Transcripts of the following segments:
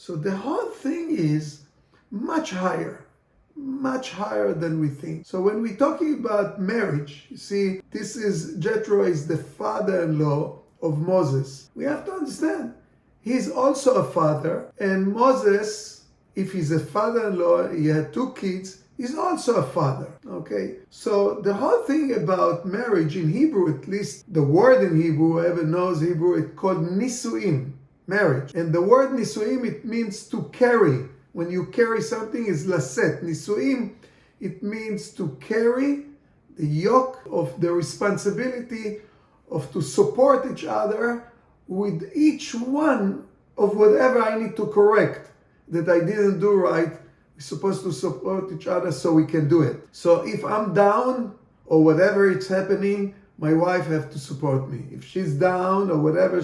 So the whole thing is much higher than we think. So when we're talking about marriage, you see, Jethro is the father-in-law of Moses. We have to understand, he's also a father, and Moses, if he's a father-in-law, he had 2 kids, he's also a father, okay? So the whole thing about marriage in Hebrew, at least the word in Hebrew, whoever knows Hebrew, it's called nisuim, marriage. And the word nisuim, it means to carry. When you carry something, is laset. Nisuim, it means to carry the yoke of the responsibility of to support each other with each one of whatever I need to correct that I didn't do right. We're supposed to support each other so we can do it. So if I'm down or whatever it's happening, my wife have to support me. If she's down or whatever,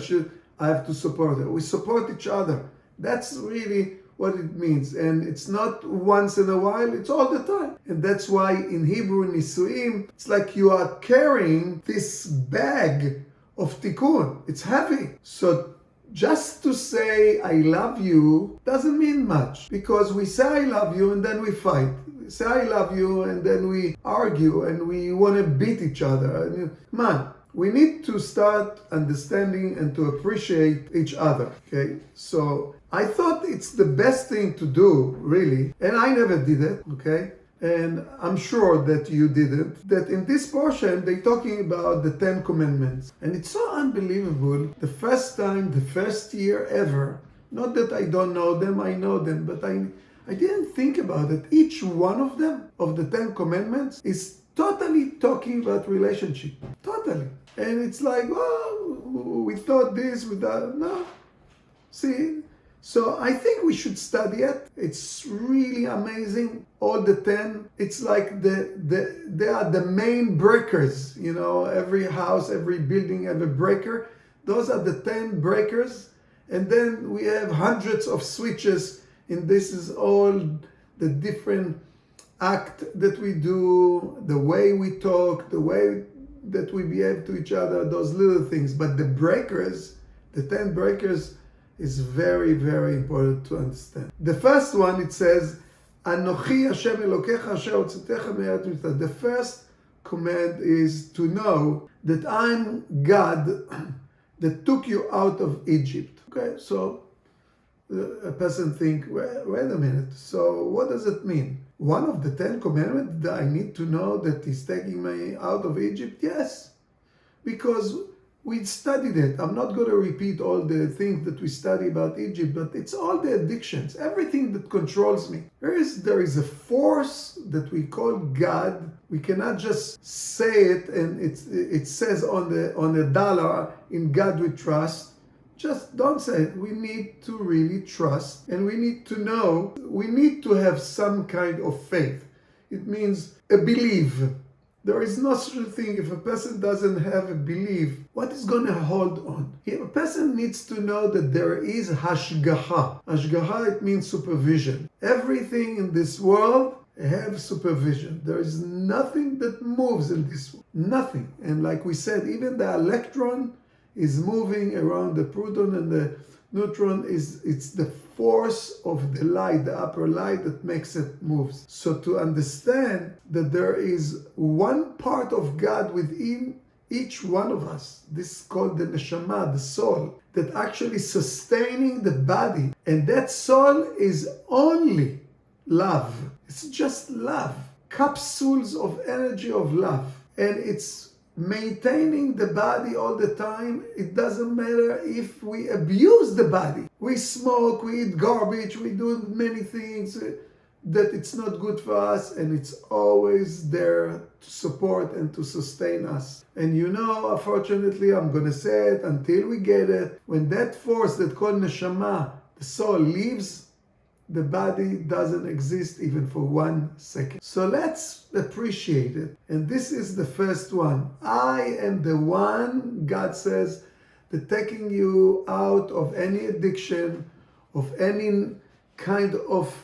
I have to support her. We support each other. That's really what it means. And it's not once in a while, it's all the time. And that's why in Hebrew, nisuim, it's like you are carrying this bag of tikkun. It's heavy. So just to say I love you doesn't mean much, because we say I love you and then we fight. We say I love you and then we argue and we want to beat each other. Man, we need to start understanding and to appreciate each other, okay? So I thought it's the best thing to do, really, and I never did it, okay? And I'm sure that you didn't, that in this portion, they're talking about the 10 commandments. And it's so unbelievable, the first year ever, not that I don't know them, I know them, but I didn't think about it. Each one of them, of the 10 commandments, is totally talking about relationship. Totally. And it's like, oh, we thought this, we thought, no. See? So I think we should study it. It's really amazing. All the 10. It's like they are the main breakers. You know, every house, every building have a breaker. Those are the 10 breakers. And then we have hundreds of switches. And this is all the different act that we do, the way we talk, the way that we behave to each other, those little things. But the breakers, the 10 breakers, is very, very important to understand. The first one, it says, Anochi Hashem Elokecha asher hotzetecha me'eretz Mitzrayim. The first command is to know that I'm God that took you out of Egypt. Okay, so a person think, wait a minute, so what does it mean? One of the 10 commandments that I need to know that he's taking me out of Egypt? Yes, because we studied it. I'm not going to repeat all the things that we study about Egypt, but it's all the addictions, everything that controls me. There is a force that we call God. We cannot just say it and it says on the dollar, in God we trust. Just don't say it. We need to really trust, and we need to know, we need to have some kind of faith. It means a belief. There is no such thing. If a person doesn't have a belief, what is going to hold on? A person needs to know that there is hashgacha. Hashgacha, it means supervision. Everything in this world have supervision. There is nothing that moves in this world. Nothing. And like we said, even the electron is moving around the proton, and the neutron it's the force of the light, the upper light, that makes it move. So to understand that there is one part of God within each one of us, this is called the neshama, the soul, that actually sustaining the body, and that soul is only love. It's just love, capsules of energy of love, and it's maintaining the body all the time. It doesn't matter if we abuse the body. We smoke, we eat garbage, we do many things that it's not good for us, and it's always there to support and to sustain us. And you know, unfortunately, I'm going to say it until we get it, when that force that called neshama, the soul, leaves, the body doesn't exist even for 1 second. So let's appreciate it. And this is the first one. I am the one, God says, that taking you out of any addiction, of any kind of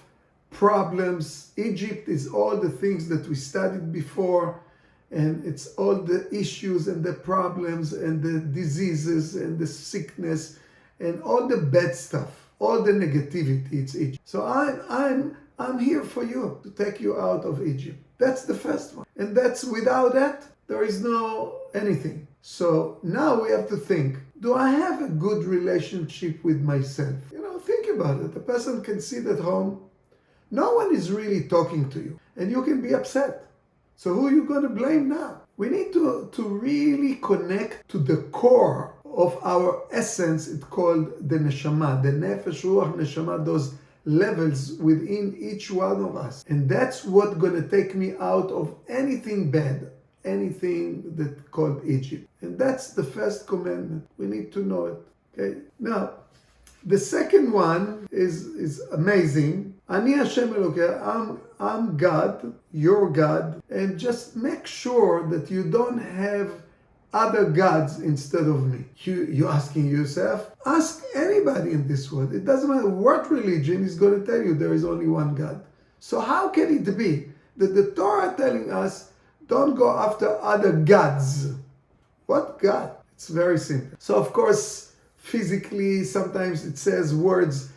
problems. Egypt is all the things that we studied before, and it's all the issues and the problems and the diseases and the sickness and all the bad stuff. all the negativity, it's Egypt. So I'm here for you to take you out of Egypt. That's the first one. And that's without that, there is no anything. So now we have to think, do I have a good relationship with myself? Think about it. The person can sit at home. No one is really talking to you. And you can be upset. So who are you going to blame now? We need to really connect to the core of our essence. It's called the neshama, the nefesh, ruach, neshama, those levels within each one of us. And that's what's going to take me out of anything bad, anything that called Egypt. And that's the first commandment. We need to know it. Okay. Now, the second one is amazing. Ani Hashem Elokeh, I'm God, your God, and just make sure that you don't have other gods instead of me. You're asking yourself, ask anybody in this world. It doesn't matter what religion is going to tell you there is only one God. So how can it be that the Torah telling us don't go after other gods? What God? It's very simple. So of course, physically, sometimes it says words,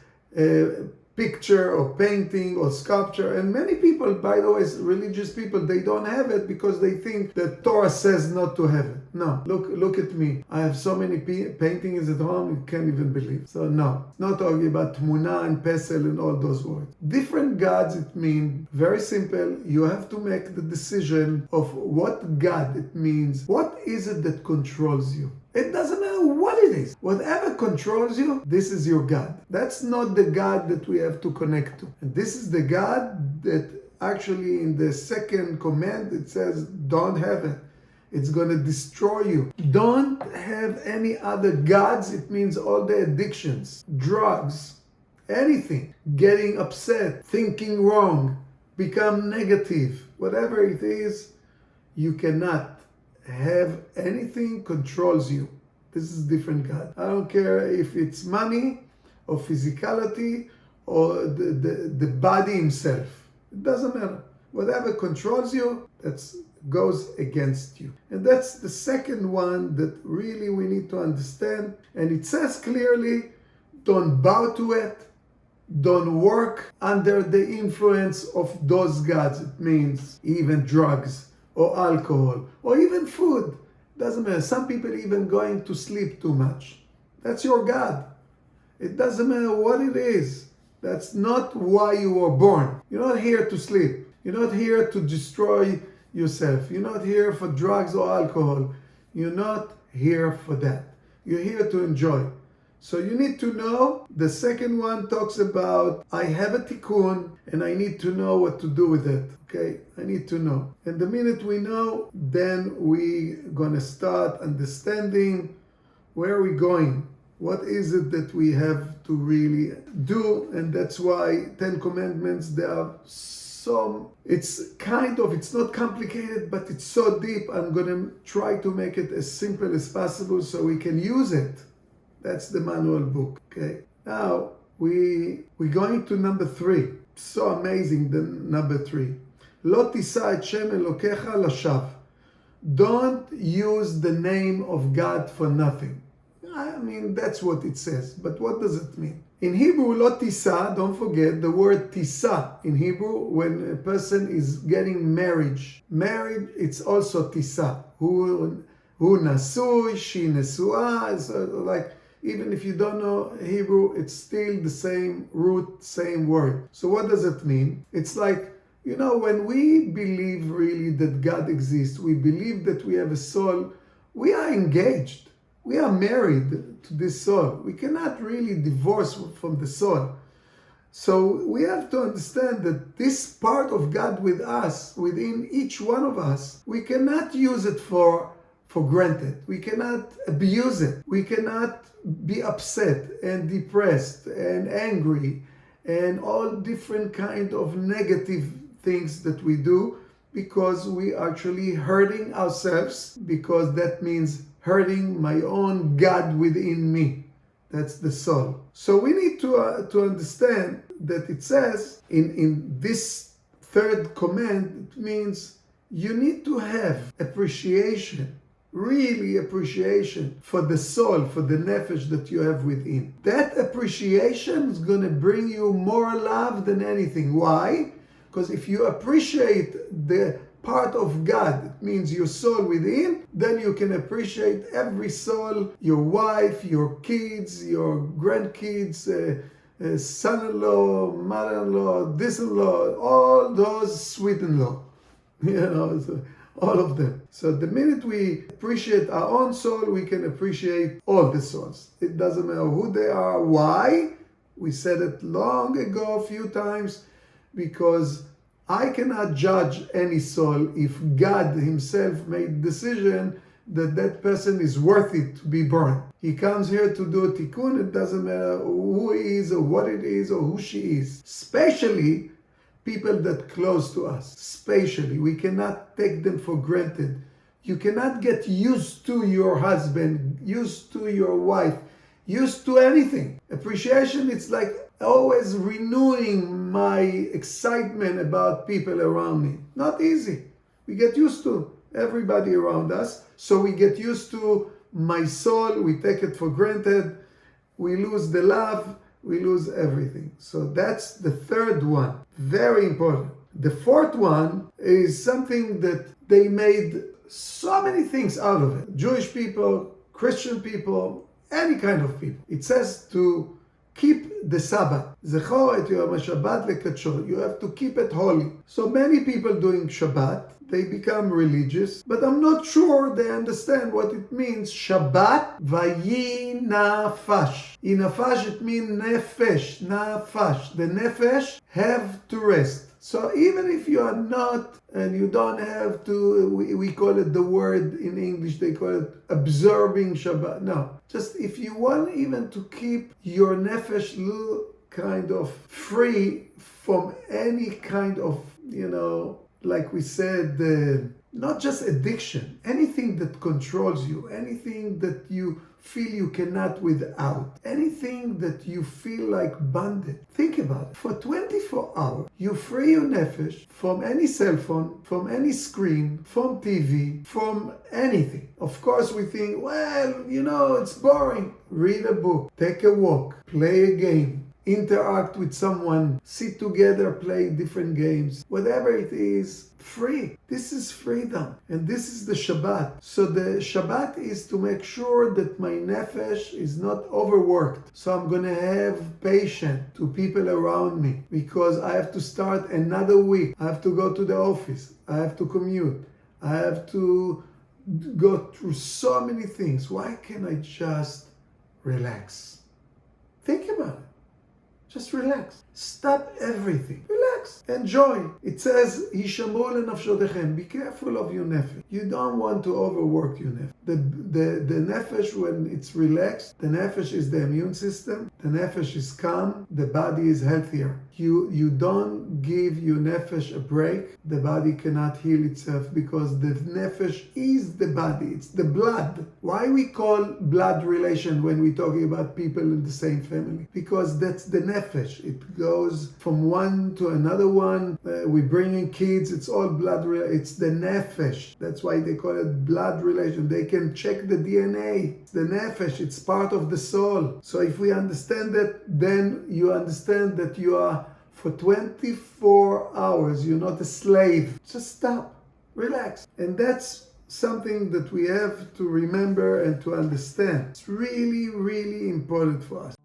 picture or painting or sculpture. And many people, by the way, religious people, they don't have it because they think that Torah says not to have it. No, look at me. I have so many paintings at home, you can't even believe. So no, it's not talking about Tmuna and Pesel and all those words. Different gods, it means, very simple, you have to make the decision of what God it means. What is it that controls you? It doesn't matter what it is. Whatever controls you, this is your God. That's not the God that we have to connect to. And this is the God that actually in the second command, it says, don't have it. It's going to destroy you. Don't have any other gods. It means all the addictions, drugs, anything. Getting upset, thinking wrong, become negative. Whatever it is, you cannot have anything controls you. This is different God. I don't care if it's money or physicality or the body himself. It doesn't matter. Whatever controls you, that goes against you. And that's the second one that really we need to understand. And it says clearly, don't bow to it. Don't work under the influence of those gods. It means even drugs or alcohol or even food. Doesn't matter. Some people even going to sleep too much. That's your God. It doesn't matter what it is. That's not why you were born. You're not here to sleep. You're not here to destroy yourself. You're not here for drugs or alcohol. You're not here for that. You're here to enjoy. So you need to know. The second one talks about, I have a tikkun and I need to know what to do with it. Okay, I need to know. And the minute we know, then we're going to start understanding where are we going. What is it that we have to really do? And that's why 10 Commandments, they are so, it's not complicated, but it's so deep. I'm going to try to make it as simple as possible so we can use it. That's the manual book, okay? Now, we're going to number 3. So amazing, the number 3. Lo tisa et Shem Elokecha lashav. Don't use the name of God for nothing. I mean, that's what it says. But what does it mean? In Hebrew, lo tisa, don't forget the word tisa. In Hebrew, when a person is getting married, it's also tisa. Hu nasui, she nesua. It's like, even if you don't know Hebrew, it's still the same root, same word. So what does it mean? It's like, when we believe really that God exists, we believe that we have a soul, we are engaged. We are married to this soul. We cannot really divorce from the soul. So we have to understand that this part of God with us, within each one of us, we cannot use it for granted. We cannot abuse it. We cannot be upset and depressed and angry and all different kind of negative things that we do because we are actually hurting ourselves, because that means hurting my own God within me. That's the soul. So we need to understand that it says in this third command, it means you need to have appreciation really appreciation for the soul, for the nefesh that you have within. That appreciation is going to bring you more love than anything. Why? Because if you appreciate the part of God, it means your soul within, then you can appreciate every soul, your wife, your kids, your grandkids, son-in-law, mother-in-law, this-in-law, all those sweet-in-law, so all of them. So the minute we appreciate our own soul, we can appreciate all the souls. It doesn't matter who they are. Why? We said it long ago a few times, because I cannot judge any soul if God himself made the decision that that person is worthy to be born. He comes here to do a tikkun. It doesn't matter who he is or what it is or who she is. Especially people that close to us. Especially. We cannot take them for granted. You cannot get used to your husband, used to your wife, used to anything. Appreciation, it's like always renewing my excitement about people around me. Not easy. We get used to everybody around us. So we get used to my soul. We take it for granted. We lose the love. We lose everything. So that's the third one. Very important. The fourth one is something that they made so many things out of it. Jewish people, Christian people, any kind of people. It says to keep the Sabbath. Zechor et yom HaShabbat lekadsho. You have to keep it holy. So many people doing Shabbat, they become religious, but I'm not sure they understand what it means. Shabbat vayinafash. Inafash, it means nefesh, nafash. The nefesh have to rest. So even if you are not, and you don't have to, we call it the word in English, they call it observing Shabbat. No, just if you want even to keep your nefesh little kind of free from any kind of, like we said, not just addiction, anything that controls you, anything that you feel you cannot without, anything that you feel like bonded. Think about it. For 24 hours, you free your nefesh from any cell phone, from any screen, from TV, from anything. Of course, we think, well, it's boring. Read a book, take a walk, play a game, interact with someone, sit together, play different games, whatever it is, free. This is freedom. And this is the Shabbat. So the Shabbat is to make sure that my nefesh is not overworked. So I'm going to have patience to people around me, because I have to start another week. I have to go to the office. I have to commute. I have to go through so many things. Why can't I just relax? Think about it. Just relax. Stop everything. Relax. Enjoy. It says, Hishamru lenafshodechem. Be careful of your nefesh. You don't want to overwork your nefesh. The nefesh, when it's relaxed, the nefesh is the immune system. The nefesh is calm. The body is healthier. You don't give your nefesh a break. The body cannot heal itself, because the nefesh is the body. It's the blood. Why we call blood relation when we're talking about people in the same family? Because that's the nefesh. It goes from one to another one. We bring in kids. It's all blood relation. It's the nefesh. That's why they call it blood relation. They can check the DNA. The nefesh, it's part of the soul. So if we understand that, then you understand that you are, for 24 hours, you're not a slave. Just stop. Relax. And that's something that we have to remember and to understand. It's really, really important for us.